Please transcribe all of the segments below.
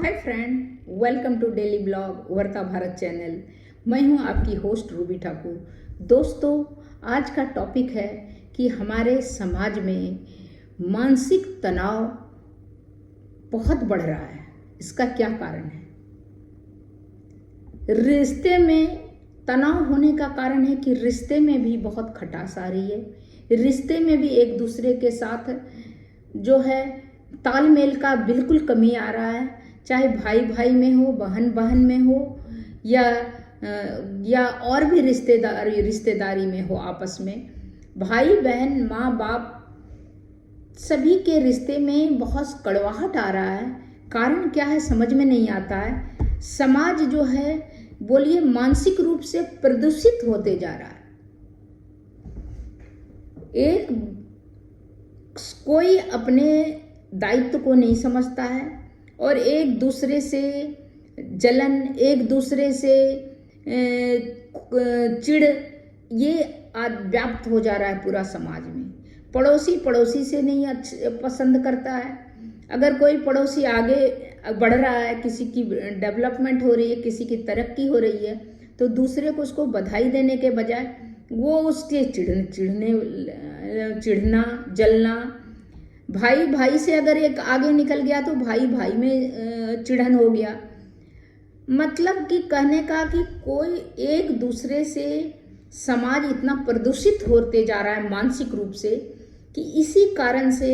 Hi friend, welcome to daily blog Varta Bharat channel. मैं हूं आपकी होस्ट रूबी ठाकुर। दोस्तों, आज का टॉपिक है कि हमारे समाज में मानसिक तनाव बहुत बढ़ रहा है। इसका क्या कारण है? रिश्ते में तनाव होने का कारण है कि रिश्ते में भी बहुत खटास आ रही है। रिश्ते में भी एक दूसरे के साथ जो है तालमेल का बिल्कुल कमी आ रहा है। चाहे भाई भाई में हो, बहन बहन में हो, या और भी रिश्तेदारी में हो। आपस में भाई बहन, माँ बाप, सभी के रिश्ते में बहुत कड़वाहट आ रहा है। कारण क्या है समझ में नहीं आता है। समाज जो है बोलिए मानसिक रूप से प्रदूषित होते जा रहा है। एक कोई अपने दायित्व को नहीं समझता है और एक दूसरे से जलन, एक दूसरे से चिढ़, ये व्याप्त हो जा रहा है पूरा समाज में। पड़ोसी पड़ोसी से नहीं पसंद करता है। अगर कोई पड़ोसी आगे बढ़ रहा है, किसी की डेवलपमेंट हो रही है, किसी की तरक्की हो रही है, तो दूसरे को उसको बधाई देने के बजाय वो उसके चिढ़ना, जलना। भाई भाई से अगर एक आगे निकल गया तो भाई भाई में चिढ़न हो गया। मतलब कि कहने का कि कोई एक दूसरे से समाज इतना प्रदूषित होते जा रहा है मानसिक रूप से कि इसी कारण से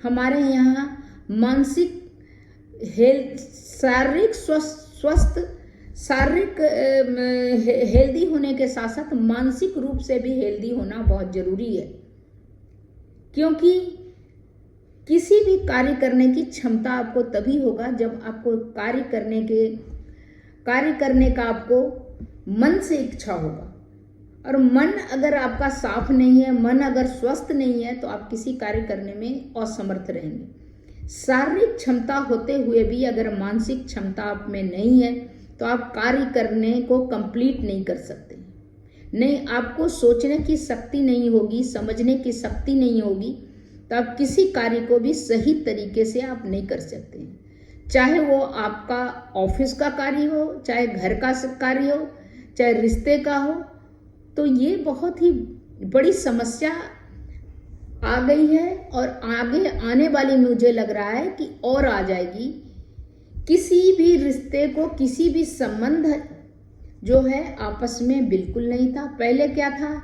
हमारे यहाँ मानसिक शारीरिक हेल्दी होने के साथ साथ मानसिक रूप से भी हेल्दी होना बहुत जरूरी है। क्योंकि किसी भी कार्य करने की क्षमता आपको तभी होगा जब आपको कार्य करने का आपको मन से इच्छा होगा। और मन अगर आपका साफ नहीं है, मन अगर स्वस्थ नहीं है, तो आप किसी कार्य करने में असमर्थ रहेंगे। शारीरिक क्षमता होते हुए भी अगर मानसिक क्षमता आप में नहीं है तो आप कार्य करने को कंप्लीट नहीं कर सकते। नहीं, आपको सोचने की शक्ति नहीं होगी, समझने की शक्ति नहीं होगी, तो आप किसी कार्य को भी सही तरीके से आप नहीं कर सकते। चाहे वो आपका ऑफिस का कार्य हो, चाहे घर का कार्य हो, चाहे रिश्ते का हो। तो ये बहुत ही बड़ी समस्या आ गई है और आगे आने वाली मुझे लग रहा है कि और आ जाएगी। किसी भी रिश्ते को, किसी भी संबंध जो है आपस में बिल्कुल नहीं था। पहले क्या था,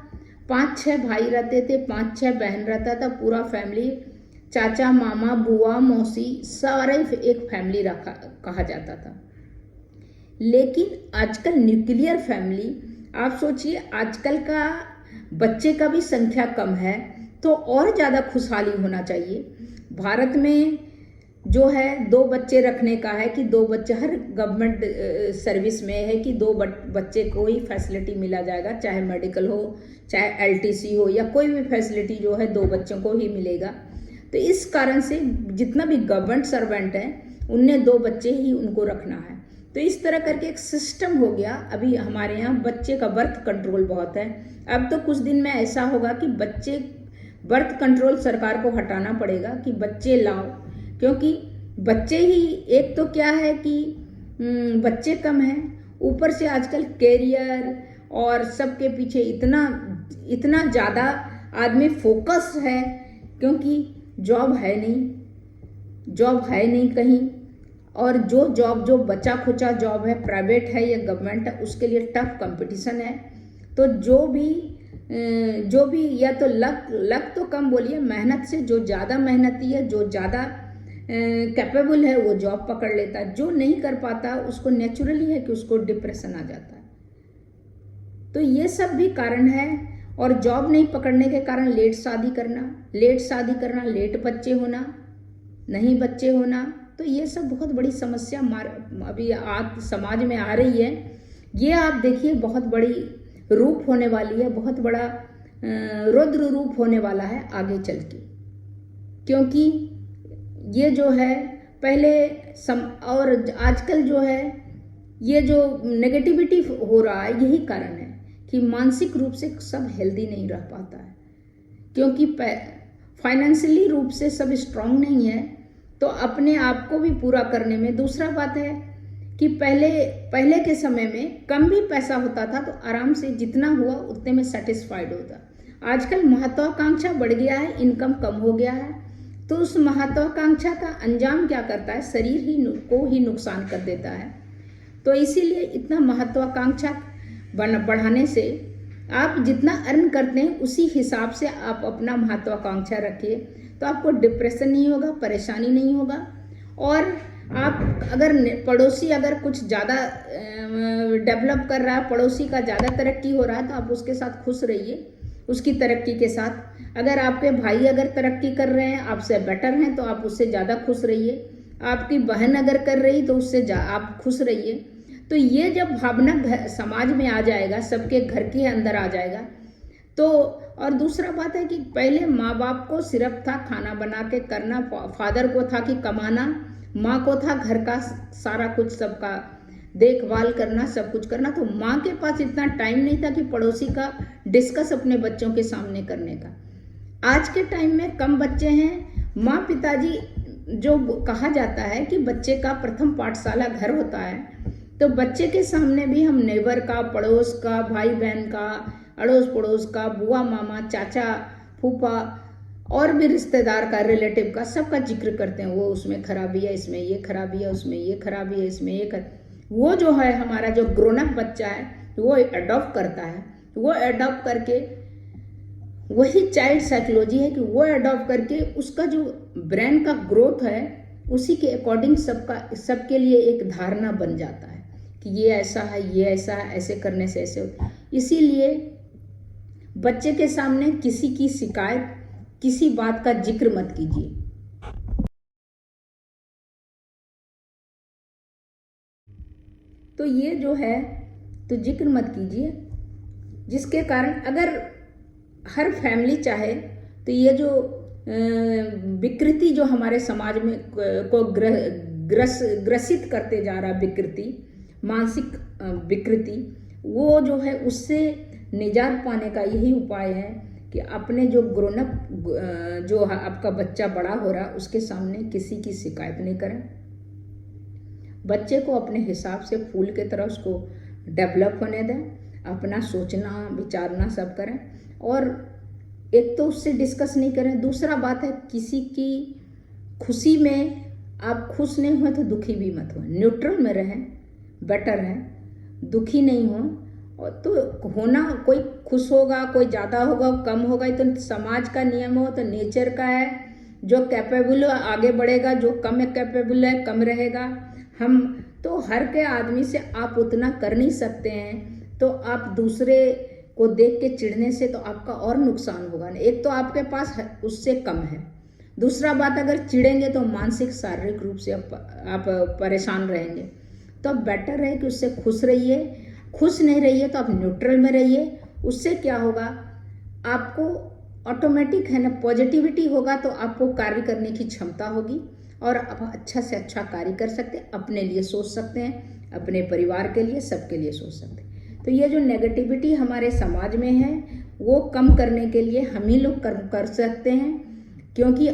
5-6 भाई रहते थे, 5-6 बहन रहता था, पूरा फैमिली, चाचा, मामा, बुआ, मौसी, सारे एक फैमिली रखा कहा जाता था। लेकिन आजकल न्यूक्लियर फैमिली, आप सोचिए आजकल का बच्चे का भी संख्या कम है, तो और ज़्यादा खुशहाली होना चाहिए। भारत में जो है 2 बच्चे रखने का है कि 2 बच्चे हर गवर्नमेंट सर्विस में है कि 2 बच्चे को ही फैसिलिटी मिला जाएगा, चाहे मेडिकल हो, चाहे एलटीसी हो, या कोई भी फैसिलिटी जो है 2 बच्चों को ही मिलेगा। तो इस कारण से जितना भी गवर्नमेंट सर्वेंट है उनने 2 बच्चे ही उनको रखना है। तो इस तरह करके एक सिस्टम हो गया। अभी हमारे यहाँ बच्चे का बर्थ कंट्रोल बहुत है। अब तो कुछ दिन में ऐसा होगा कि बर्थ कंट्रोल सरकार को हटाना पड़ेगा कि बच्चे लाओ, क्योंकि बच्चे ही एक तो क्या है कि बच्चे कम हैं, ऊपर से आजकल कैरियर और सबके पीछे इतना ज़्यादा आदमी फोकस है, क्योंकि जॉब है नहीं कहीं। और जो बचा खुचा जॉब है, प्राइवेट है या गवर्नमेंट है, उसके लिए टफ कंपटीशन है। तो जो भी या तो लक तो कम बोलिए, मेहनत से जो ज़्यादा मेहनती है, जो ज़्यादा कैपेबल है, वो जॉब पकड़ लेता है। जो नहीं कर पाता उसको नेचुरली है कि उसको डिप्रेशन आ जाता है। तो ये सब भी कारण है। और जॉब नहीं पकड़ने के कारण लेट शादी करना, लेट बच्चे होना, नहीं बच्चे होना। तो ये सब बहुत बड़ी समस्या अभी समाज में आ रही है। ये आप देखिए बहुत बड़ी रूप होने वाली है, बहुत बड़ा रुद्र रूप होने वाला है आगे चल के। क्योंकि ये जो है पहले और आजकल जो है ये जो नेगेटिविटी हो रहा है, यही कारण है कि मानसिक रूप से सब हेल्दी नहीं रह पाता है। क्योंकि फाइनेंशियली रूप से सब स्ट्रांग नहीं है, तो अपने आप को भी पूरा करने में। दूसरा बात है कि पहले के समय में कम भी पैसा होता था तो आराम से जितना हुआ उतने में सेटिस्फाइड होता। आजकल महत्वाकांक्षा बढ़ गया है, इनकम कम हो गया है, तो उस महत्वाकांक्षा का अंजाम क्या करता है, शरीर को ही नुकसान कर देता है। तो इसीलिए इतना महत्वाकांक्षा बढ़ाने से आप जितना अर्न करते हैं उसी हिसाब से आप अपना महत्वाकांक्षा रखिए, तो आपको डिप्रेशन नहीं होगा, परेशानी नहीं होगा। और आप अगर पड़ोसी अगर कुछ ज़्यादा डेवलप कर रहा है, पड़ोसी का ज़्यादा तरक्की हो रहा है, तो आप उसके साथ खुश रहिए, उसकी तरक्की के साथ। अगर आपके भाई अगर तरक्की कर रहे हैं, आपसे बेटर हैं, तो आप उससे ज़्यादा खुश रहिए। आपकी बहन अगर कर रही तो उससे आप खुश रहिए। तो ये जब भावना समाज में आ जाएगा, सबके घर के अंदर आ जाएगा, तो और दूसरा बात है कि पहले माँ बाप को सिर्फ था खाना बना के करना, फादर को था कि कमाना, माँ को था घर का सारा कुछ सबका देखभाल करना, सब कुछ करना। तो माँ के पास इतना टाइम नहीं था कि पड़ोसी का डिस्कस अपने बच्चों के सामने करने का। आज के टाइम में कम बच्चे हैं, माँ पिताजी जो कहा जाता है कि बच्चे का प्रथम पाठशाला घर होता है, तो बच्चे के सामने भी हम नेबर का, पड़ोस का, भाई बहन का, अड़ोस पड़ोस का, बुआ मामा, चाचा फूफा और भी रिश्तेदार का, रिलेटिव का, सबका जिक्र करते हैं। वो उसमें खराबी है, इसमें ये खराबी है, उसमें ये खराबी है, इसमें ये वो जो है हमारा जो ग्रोन अप बच्चा है वो अडॉप्ट करता है। वो अडॉप्ट करके, वही चाइल्ड साइकोलॉजी है कि वो अडॉप्ट करके उसका जो ब्रेन का ग्रोथ है उसी के अकॉर्डिंग सबके लिए एक धारणा बन जाता है कि ये ऐसा है, ये ऐसा है, ऐसे करने से ऐसे होता है। इसीलिए बच्चे के सामने किसी की शिकायत, किसी बात का जिक्र मत कीजिए। तो ये जो है तो जिक्र मत कीजिए, जिसके कारण अगर हर फैमिली चाहे तो ये जो विकृति जो हमारे समाज में को ग्रसित करते जा रहा, विकृति, मानसिक विकृति, वो जो है उससे निजात पाने का यही उपाय है कि अपने जो ग्रोन अप जो आपका बच्चा बड़ा हो रहा उसके सामने किसी की शिकायत नहीं करें। बच्चे को अपने हिसाब से फूल की तरह उसको डेवलप होने दें, अपना सोचना विचारना सब करें। और एक तो उससे डिस्कस नहीं करें। दूसरा बात है किसी की खुशी में आप खुश नहीं हुए तो दुखी भी मत हो, न्यूट्रल में रहें, बेटर है। दुखी नहीं हो और तो होना, कोई खुश होगा, कोई ज़्यादा होगा, कम होगा, तो समाज का नियम हो, तो नेचर का है। जो कैपेबल है आगे बढ़ेगा, जो कम कैपेबल है कम रहेगा। हम तो हर के आदमी से आप उतना कर नहीं सकते हैं, तो आप दूसरे को देख के चिढ़ने से तो आपका और नुकसान होगा ना। एक तो आपके पास उससे कम है, दूसरा बात अगर चिढ़ेंगे तो मानसिक शारीरिक रूप से आप परेशान रहेंगे। तो अब बेटर है कि उससे खुश रहिए। खुश नहीं रहिए तो आप न्यूट्रल में रहिए। उससे क्या होगा, आपको ऑटोमेटिक है ना पॉजिटिविटी होगा, तो आपको कार्य करने की क्षमता होगी और आप अच्छा से अच्छा कार्य कर सकते हैं, अपने लिए सोच सकते हैं, अपने परिवार के लिए, सबके लिए सोच सकते हैं। तो ये जो नेगेटिविटी हमारे समाज में है वो कम करने के लिए हम ही लोग कर सकते हैं। क्योंकि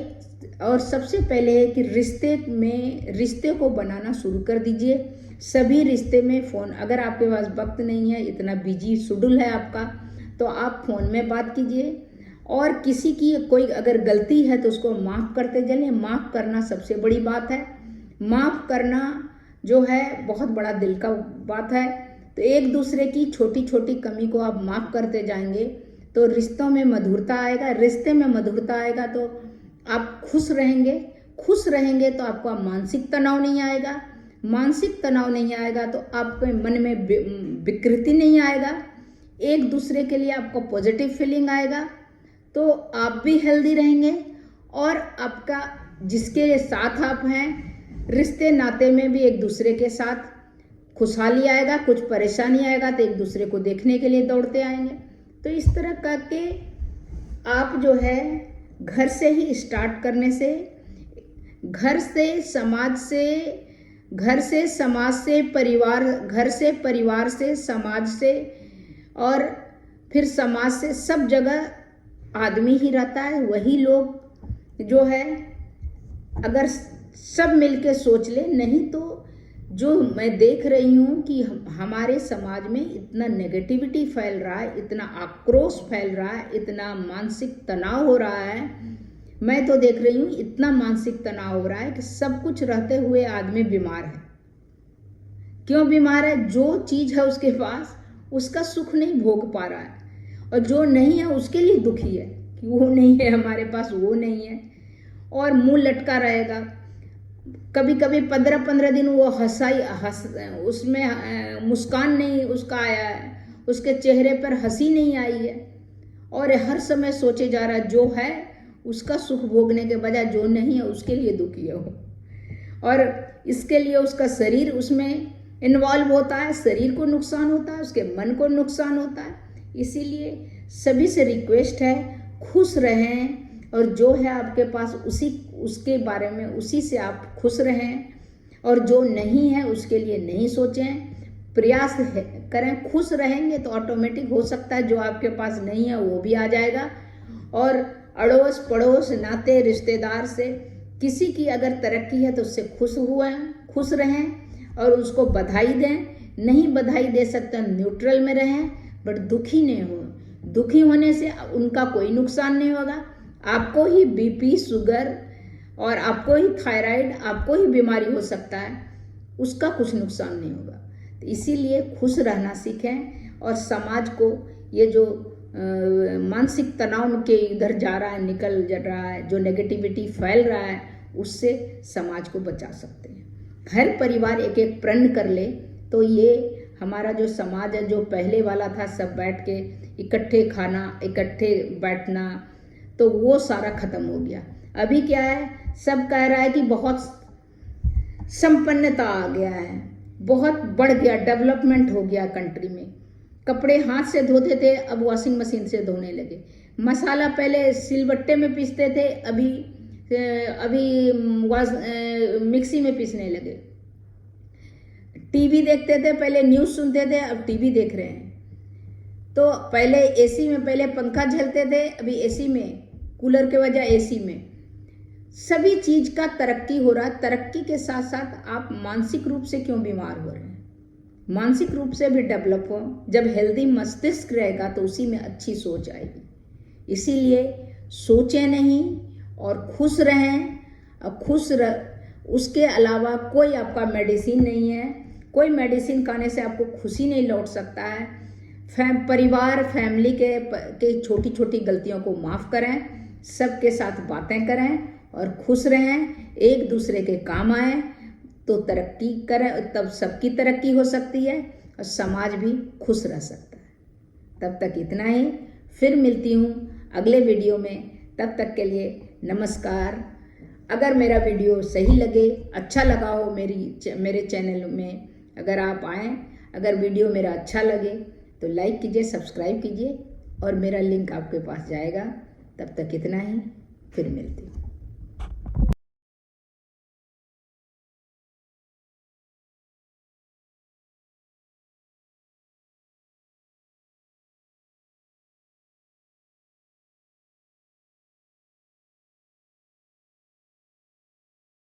और सबसे पहले है कि रिश्ते को बनाना शुरू कर दीजिए। सभी रिश्ते में फ़ोन, अगर आपके पास वक्त नहीं है, इतना बिजी शेड्यूल है आपका, तो आप फ़ोन में बात कीजिए। और किसी की कोई अगर गलती है तो उसको माफ़ करते चलिए। माफ़ करना सबसे बड़ी बात है। माफ़ करना जो है बहुत बड़ा दिल का बात है। तो एक दूसरे की छोटी छोटी कमी को आप माफ़ करते जाएंगे तो रिश्तों में मधुरता आएगा। रिश्ते में मधुरता आएगा तो आप खुश रहेंगे। खुश रहेंगे तो आपका मानसिक तनाव नहीं आएगा। मानसिक तनाव नहीं आएगा तो आपके मन में विकृति नहीं आएगा। एक दूसरे के लिए आपको पॉजिटिव फीलिंग आएगा, तो आप भी हेल्दी रहेंगे और आपका जिसके साथ आप हैं रिश्ते नाते में भी एक दूसरे के साथ खुशहाली आएगा। कुछ परेशानी आएगा तो एक दूसरे को देखने के लिए दौड़ते आएंगे। तो इस तरह करके आप जो है घर से ही स्टार्ट करने से, घर से समाज से परिवार, घर से परिवार से समाज से और फिर समाज से, सब जगह आदमी ही रहता है। वही लोग जो है अगर सब मिलके सोच ले, नहीं तो जो मैं देख रही हूँ कि हमारे समाज में इतना नेगेटिविटी फैल रहा है, इतना आक्रोश फैल रहा है, इतना मानसिक तनाव हो रहा है। मैं तो देख रही हूँ इतना मानसिक तनाव हो रहा है कि सब कुछ रहते हुए आदमी बीमार है। क्यों बीमार है? जो चीज है उसके पास उसका सुख नहीं भोग पा रहा है, और जो नहीं है उसके लिए दुखी है कि वो नहीं है हमारे पास, वो नहीं है, और मुंह लटका रहेगा। कभी कभी 15-15 दिन वो उसमें मुस्कान नहीं उसका आया है, उसके चेहरे पर हंसी नहीं आई है, और हर समय सोचे जा रहा है जो है उसका सुख भोगने के बजाय जो नहीं है उसके लिए दुखी है वो, और इसके लिए उसका शरीर उसमें इन्वॉल्व होता है, शरीर को नुकसान होता है, उसके मन को नुकसान होता है। इसीलिए सभी से रिक्वेस्ट है, खुश रहें, और जो है आपके पास उसके बारे में उसी से आप खुश रहें, और जो नहीं है उसके लिए नहीं सोचें, प्रयास करें। खुश रहेंगे तो ऑटोमेटिक हो सकता है जो आपके पास नहीं है वो भी आ जाएगा। और अड़ोस पड़ोस नाते रिश्तेदार से किसी की अगर तरक्की है तो उससे खुश रहें और उसको बधाई दें। नहीं बधाई दे सकते न्यूट्रल में रहें, बट दुखी नहीं हो। दुखी होने से उनका कोई नुकसान नहीं होगा, आपको ही बीपी शुगर और आपको ही थायराइड, आपको ही बीमारी हो सकता है, उसका कुछ नुकसान नहीं होगा। तो इसीलिए खुश रहना सीखें, और समाज को ये जो मानसिक तनाव के इधर जा रहा है, निकल जा रहा है, जो नेगेटिविटी फैल रहा है, उससे समाज को बचा सकते हैं। हर परिवार एक एक प्रण कर ले तो ये हमारा जो समाज है, जो पहले वाला था सब बैठ के इकट्ठे खाना, इकट्ठे बैठना, तो वो सारा खत्म हो गया। अभी क्या है, सब कह रहा है कि बहुत संपन्नता आ गया है, बहुत बढ़ गया, डेवलपमेंट हो गया कंट्री में। कपड़े हाथ से धोते थे, अब वॉशिंग मशीन से धोने लगे। मसाला पहले सिलबट्टे में पीसते थे, अभी मिक्सी में पीसने लगे। टीवी देखते थे, पहले न्यूज़ सुनते थे, अब टीवी देख रहे हैं। तो पहले एसी में, पहले पंखा झलते थे, अभी एसी में, कूलर के वजह एसी में। सभी चीज का तरक्की हो रहा है। तरक्की के साथ साथ आप मानसिक रूप से क्यों बीमार हो रहे हैं? मानसिक रूप से भी डेवलप हो। जब हेल्दी मस्तिष्क रहेगा तो उसी में अच्छी सोच आएगी। इसीलिए सोचें नहीं और खुश रहें। उसके अलावा कोई आपका मेडिसिन नहीं है। कोई मेडिसिन खाने से आपको खुशी नहीं लौट सकता है। परिवार फैमिली के छोटी छोटी गलतियों को माफ़ करें, सबके साथ बातें करें और खुश रहें, एक दूसरे के काम आए तो तरक्की करें, तब सबकी तरक्की हो सकती है और समाज भी खुश रह सकता है। तब तक इतना ही, फिर मिलती हूँ अगले वीडियो में। तब तक के लिए नमस्कार। अगर मेरा वीडियो सही लगे, अच्छा लगा हो, मेरे चैनल में अगर आप आएँ, अगर वीडियो मेरा अच्छा लगे तो लाइक कीजिए, सब्सक्राइब कीजिए और मेरा लिंक आपके पास जाएगा। तब तक इतना ही, फिर मिलती हूँ।